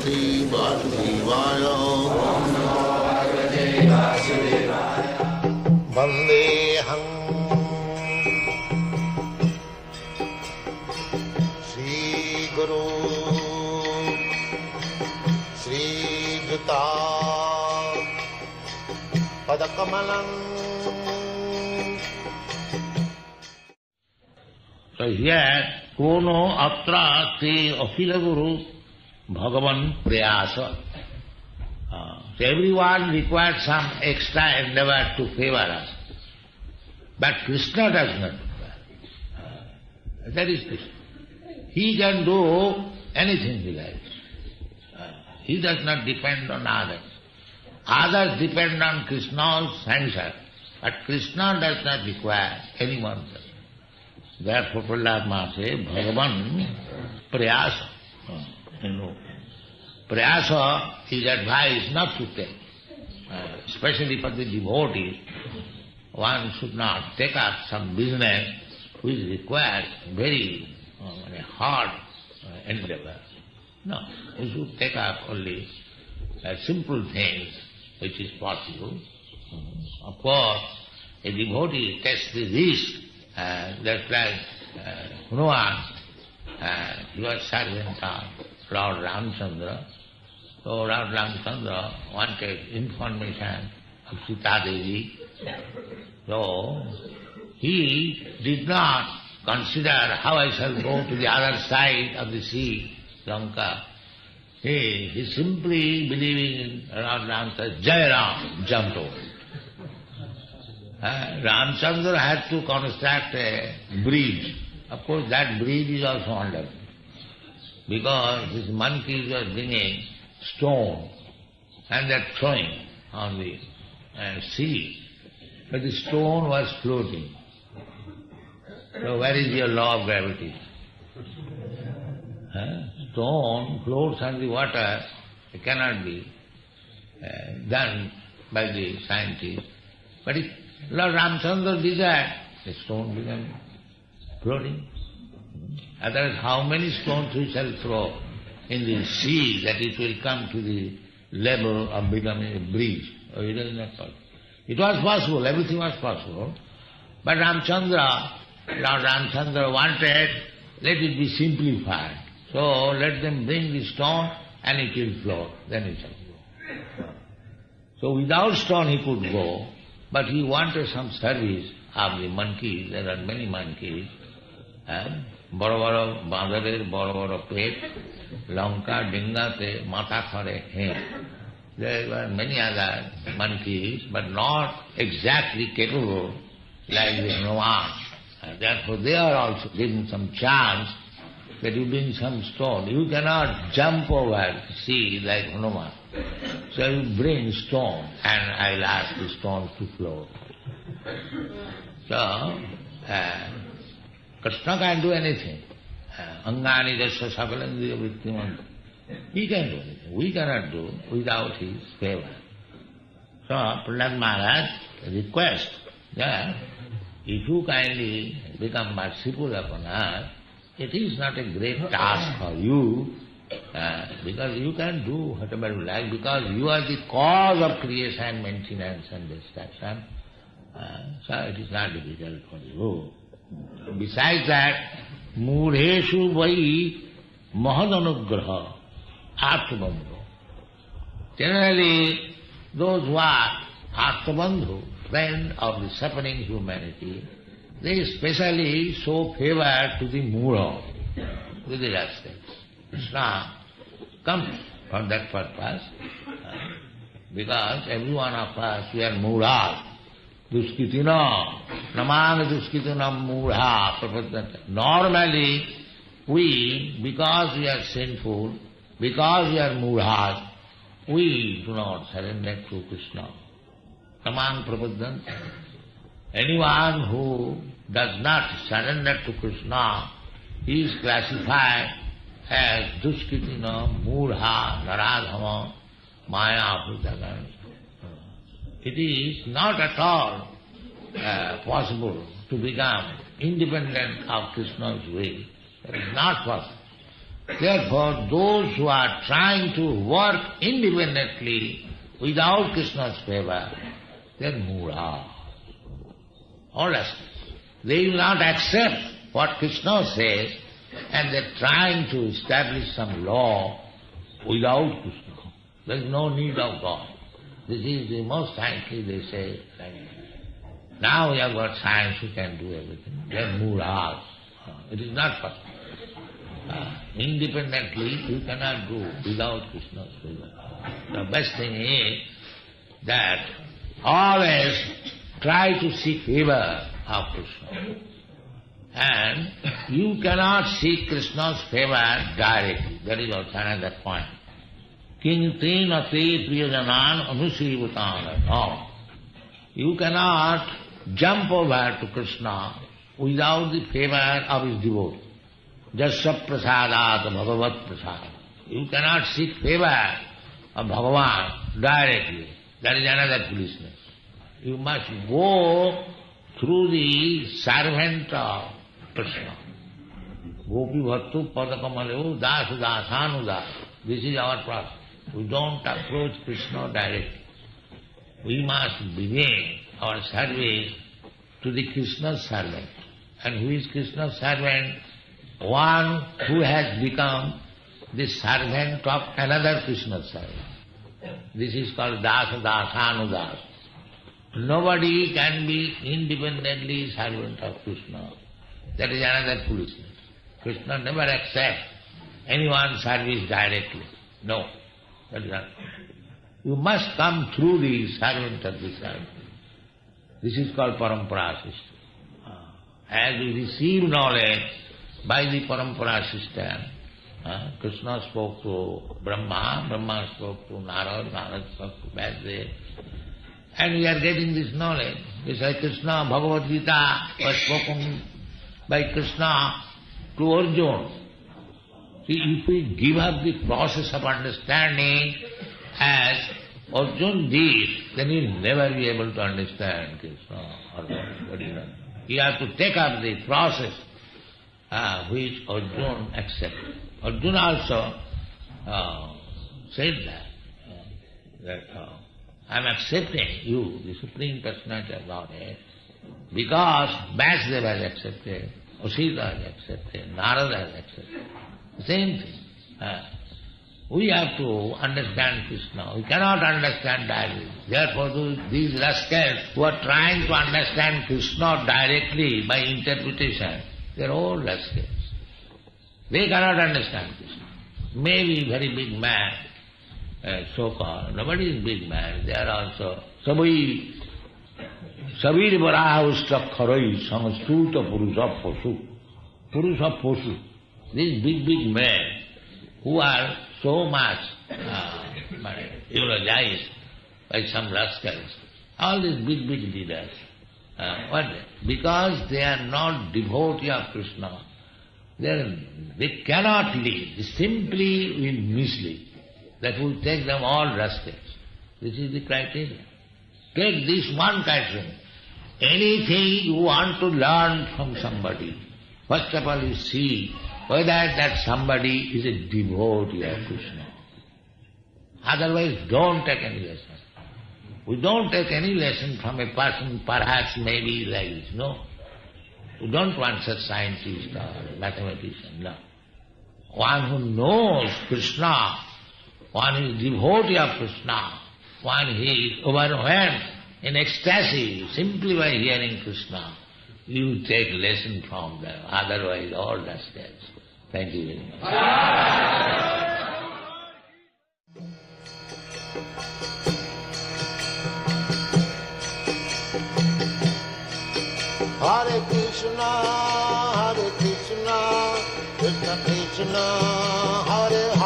Bhagavate Vasudevaya. Vandeham Sri Guru Sri Juta Padakamalam. So here, Kono Atra Te Akhila Guru Bhagavan Prayasa. So everyone requires some extra endeavor to favor us. But Krishna does not. That is Krishna. He can do anything he likes. He does not depend on others. Others depend on Krishna's answer. But Krishna does not require anyone's answer. Therefore Prahlad Maha says, Bhagavan Prayasa. Prayasa is advised not to take. Especially for the devotees, one should not take up some business which requires very hard endeavor. No, you should take up only simple things which is possible. Of course, a devotee takes the risk. Just like Hanuman, he was servant of Lord Ramchandra. So Lord Ramchandra wanted information of Sita Devi. So he did not consider how I shall go to the other side of the sea, Lanka. He simply believing in Lord Ramchandra, Jai Ram, jumped over. Ramchandra had to construct a bridge. Of course, that bridge is also under. Because his monkeys were bringing stone and they are throwing on the sea. But the stone was floating. So where is your law of gravity? Stone floats on the water. It cannot be done by the scientists. But if Lord Ramchandra desired, the stone became floating. Otherwise, how many stones we shall throw in the sea that it will come to the level of becoming a bridge? Oh, it is not possible. It was possible, everything was possible. But Lord Ramchandra wanted, let it be simplified. So let them bring the stone and it will float, then it shall go. So without stone he could go. But he wanted some service of the monkeys. There are many monkeys. Boro boro bandharer, boro boro pet, lanka dingate, mata khare he. There were many other monkeys, but not exactly capable like the Hanuman. Therefore they are also given some chance that you bring some stone. You cannot jump over the sea like Hanuman. So you bring stone and I'll ask the stone to float. So, Krishna can do anything. Angani jasya sakalandriya vrittimanta. He can do anything. We cannot do without his favor. So, Prahlad Maharaj requests that if you kindly become merciful upon us, it is not a great task for you, because you can do whatever you like, because you are the cause of creation, maintenance and destruction. So it is not difficult for you. Besides that, Mudheshu vai mahadanugraha arthabandhu. Generally, those who are arthabandhu, friend of the suffering humanity, they especially show favor to the mura, to the rascals. Krishna comes for that purpose, because every one of us, we are muras. Duskitina, namana duskitina mura prapadanta. Normally, we, because we are sinful, because we are muras, we do not surrender to Krishna. Namang prapadanta. Anyone who does not surrender to Krishna, he is classified as duskitina, murha, naradhama, maya, putagan. It is not at all possible to become independent of Krishna's will. It is not possible. Therefore, those who are trying to work independently without Krishna's favor, they are mura. All rascals. They will not accept what Krishna says, and they are trying to establish some law without Krishna. There is no need of God. This is the most scientifically they say. Now we have got science, we can do everything. They are muras. It is not possible. Independently you cannot do without Krishna's favor. The best thing is that always try to seek favor of Krishna. And you cannot seek Krishna's favor directly. That is also another point. Kinti nati priyajanan anusivatan. No. You cannot jump over to Krishna without the favor of his devotee. Jasya prasadat bhagavat prasad. You cannot seek favor of Bhagavan directly. That is another foolishness. You must go through the servant of Krishna. Gopi bhattu padakamaleu das dasanudas. This is our process. We don't approach Krishna directly. We must begin our service to the Krishna's servant. And who is Krishna's servant? One who has become the servant of another Krishna's servant. This is called dasa dasanudas. Nobody can be independently servant of Krishna. That is another foolishness. Krishna never accepts anyone's service directly. No, that is not. You must come through the servant of the servant. This is called parampara system. As we receive knowledge by the parampara system, Krishna spoke to Brahma, Brahma spoke to Narad, Narad spoke to Vyasadeva, and we are getting this knowledge. It's like Krishna, Bhagavad Gita was spoken by Krishna to Arjuna. See, if we give up the process of understanding as Arjuna did, then he will never be able to understand Krishna or what is that. You have to take up the process which Arjuna accepted. Arjuna also said that I am accepting you, the Supreme Personality of Godhead, because Vyasadeva has accepted, Vasudha has accepted, Narada has accepted. The same thing. We have to understand Krishna. We cannot understand directly. Therefore, these rascals who are trying to understand Krishna directly by interpretation, they are all rascals. They cannot understand Krishna. Maybe very big man, so-called. Nobody is big man. They are also Sabir Varaha Ustakharai Samastuta Purusha Posu. Purusha Posu. These big men who are so much eulogized by some rascals, all these big leaders, what? Because they are not devotee of Krishna, they cannot lead. They simply will mislead. That will take them all rascals. This is the criteria. Take this one criteria. Anything you want to learn from somebody, first of all you see whether that somebody is a devotee of Krishna. Otherwise, don't take any lesson. We don't take any lesson from a person perhaps maybe like this, no. We don't want such scientist or mathematician, no. One who knows Krishna, one who is devotee of Krishna, one who is overwhelmed in ecstasy simply by hearing Krishna, you take lesson from them, otherwise all rascals. Thank you very much. Hare Krishna, Krishna Krishna, Hare